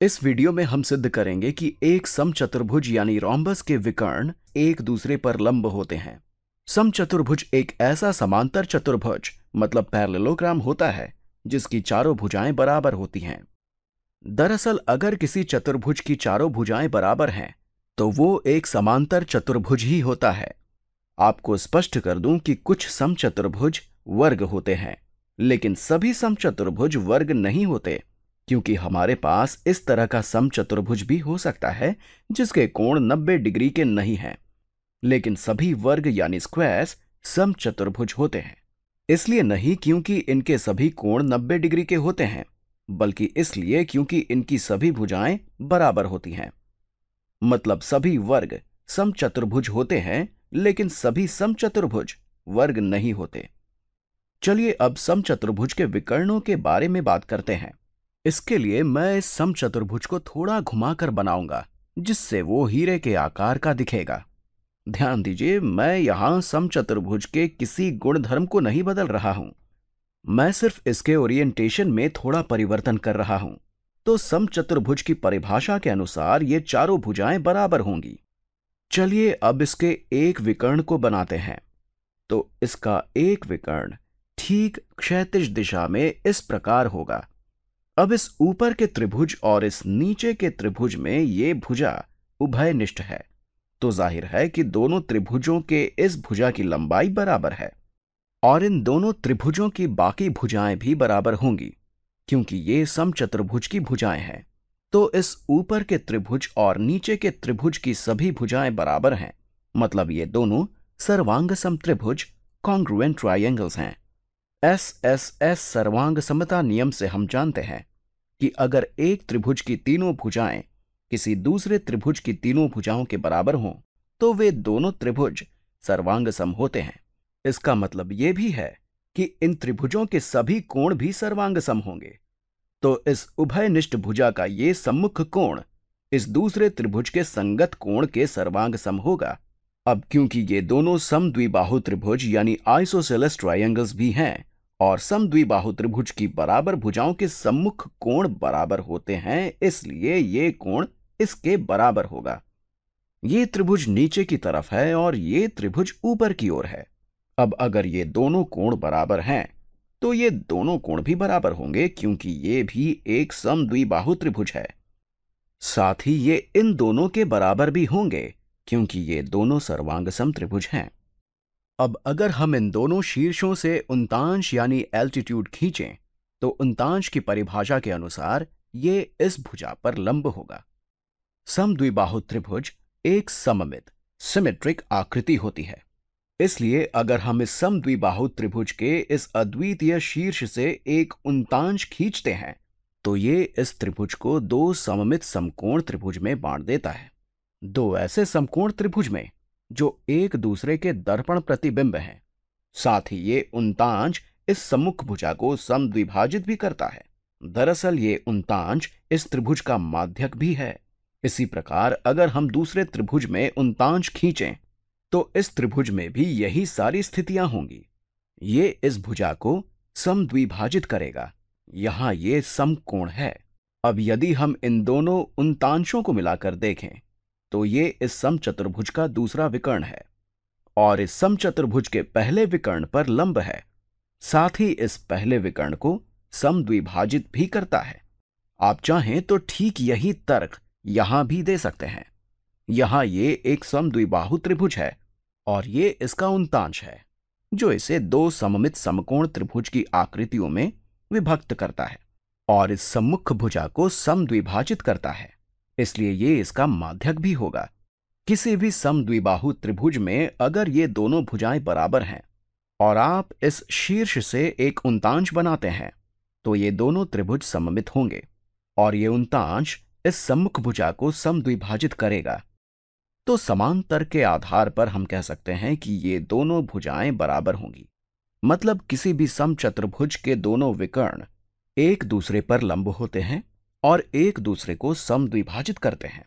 इस वीडियो में हम सिद्ध करेंगे कि एक समचतुर्भुज यानी रोम्बस के विकर्ण एक दूसरे पर लंब होते हैं। समचतुर्भुज एक ऐसा समांतर चतुर्भुज मतलब पैरेललोग्राम होता है जिसकी चारों भुजाएं बराबर होती हैं। दरअसल अगर किसी चतुर्भुज की चारों भुजाएं बराबर हैं तो वो एक समांतर चतुर्भुज ही होता है। आपको स्पष्ट कर दूं कि कुछ समचतुर्भुज वर्ग होते हैं, लेकिन सभी समचतुर्भुज वर्ग नहीं होते, क्योंकि हमारे पास इस तरह का समचतुर्भुज भी हो सकता है जिसके कोण 90 डिग्री के नहीं हैं, लेकिन सभी वर्ग यानी स्क्वायर्स समचतुर्भुज होते हैं। इसलिए नहीं क्योंकि इनके सभी कोण 90 डिग्री के होते हैं, बल्कि इसलिए क्योंकि इनकी सभी भुजाएं बराबर होती हैं। मतलब सभी वर्ग समचतुर्भुज होते हैं, लेकिन सभी समचतुर्भुज वर्ग नहीं होते। चलिए अब समचतुर्भुज के विकर्णों के बारे में बात करते हैं। इसके लिए मैं इस समचतुर्भुज को थोड़ा घुमाकर बनाऊंगा जिससे वो हीरे के आकार का दिखेगा। ध्यान दीजिए, मैं यहां समचतुर्भुज के किसी गुणधर्म को नहीं बदल रहा हूं, मैं सिर्फ इसके ओरिएंटेशन में थोड़ा परिवर्तन कर रहा हूं। तो समचतुर्भुज की परिभाषा के अनुसार ये चारों भुजाएं बराबर होंगी। चलिए अब इसके एक विकर्ण को बनाते हैं। तो इसका एक विकर्ण ठीक क्षैतिज दिशा में इस प्रकार होगा। अब इस ऊपर के त्रिभुज और इस नीचे के त्रिभुज में ये भुजा उभयनिष्ठ है, तो जाहिर है कि दोनों त्रिभुजों के इस भुजा की लंबाई बराबर है और इन दोनों त्रिभुजों की बाकी भुजाएं भी बराबर होंगी, क्योंकि ये समचतुर्भुज की भुजाएं हैं। तो इस ऊपर के त्रिभुज और नीचे के त्रिभुज की सभी भुजाएं बराबर हैं, मतलब ये दोनों सर्वांग समत्रिभुज कॉन्ग्रुएंट ट्रायंगल्स हैं। एस सर्वांग समता नियम से हम जानते हैं कि अगर एक त्रिभुज की तीनों भुजाएं किसी दूसरे त्रिभुज की तीनों भुजाओं के बराबर हों तो वे दोनों त्रिभुज सर्वांग सम होते हैं। इसका मतलब ये भी है कि इन त्रिभुजों के सभी कोण भी सर्वांग सम होंगे। तो इस उभयनिष्ठ भुजा का ये सम्मुख कोण इस दूसरे त्रिभुज के संगत कोण के सर्वांग सम होगा। अब क्योंकि ये दोनों समद्विबाहु त्रिभुज यानी आइसोसेलेस ट्रायंगल्स भी हैं और समद्विबाहु त्रिभुज की बराबर भुजाओं के सम्मुख कोण बराबर होते हैं, इसलिए ये कोण इसके बराबर होगा। ये त्रिभुज नीचे की तरफ है और ये त्रिभुज ऊपर की ओर है। अब अगर ये दोनों कोण बराबर हैं तो ये दोनों कोण भी बराबर होंगे, क्योंकि ये भी एक समद्विबाहु त्रिभुज है। साथ ही ये इन दोनों के बराबर भी होंगे, क्योंकि ये दोनों सर्वांग सम त्रिभुज हैं। अब अगर हम इन दोनों शीर्षों से उन्तांश यानी एल्टीट्यूड खींचें तो उन्तांश की परिभाषा के अनुसार ये इस भुजा पर लंब होगा। समद्विबाहु त्रिभुज एक सममित सिमेट्रिक आकृति होती है, इसलिए अगर हम इस समद्विबाहु त्रिभुज के इस अद्वितीय शीर्ष से एक उन्तांश खींचते हैं तो ये इस त्रिभुज को दो सममित समकोण त्रिभुज में बांट देता है। दो ऐसे समकोण त्रिभुज में जो एक दूसरे के दर्पण प्रतिबिंब हैं। साथ ही ये उन्तांश इस सम्मुख भुजा को समद्विभाजित भी करता है। दरअसल ये उन्तांश इस त्रिभुज का माध्यक भी है। इसी प्रकार अगर हम दूसरे त्रिभुज में उन्तांश खींचें तो इस त्रिभुज में भी यही सारी स्थितियां होंगी। ये इस भुजा को समद्विभाजित करेगा। यहां ये समकोण है। अब यदि हम इन दोनों उन्तांशों को मिलाकर देखें तो ये इस समचतुर्भुज का दूसरा विकर्ण है और इस समचतुर्भुज के पहले विकर्ण पर लंब है। साथ ही इस पहले विकर्ण को समद्विभाजित भी करता है। आप चाहें तो ठीक यही तर्क यहां भी दे सकते हैं। यहां ये एक समद्विबाहु त्रिभुज है और ये इसका उन्तांश है, जो इसे दो सममित समकोण त्रिभुज की आकृतियों में विभक्त करता है और इस सम्मुख भुजा को समद्विभाजित करता है, इसलिए ये इसका माध्यक भी होगा। किसी भी समद्विबाहु त्रिभुज में अगर ये दोनों भुजाएं बराबर हैं और आप इस शीर्ष से एक उन्तांश बनाते हैं तो ये दोनों त्रिभुज सममित होंगे और ये उन्तांश इस सम्मुख भुजा को समद्विभाजित करेगा। तो समांतर के आधार पर हम कह सकते हैं कि ये दोनों भुजाएं बराबर होंगी। मतलब किसी भी समचतुर्भुज के दोनों विकर्ण एक दूसरे पर लंब होते हैं और एक दूसरे को समद्विभाजित करते हैं।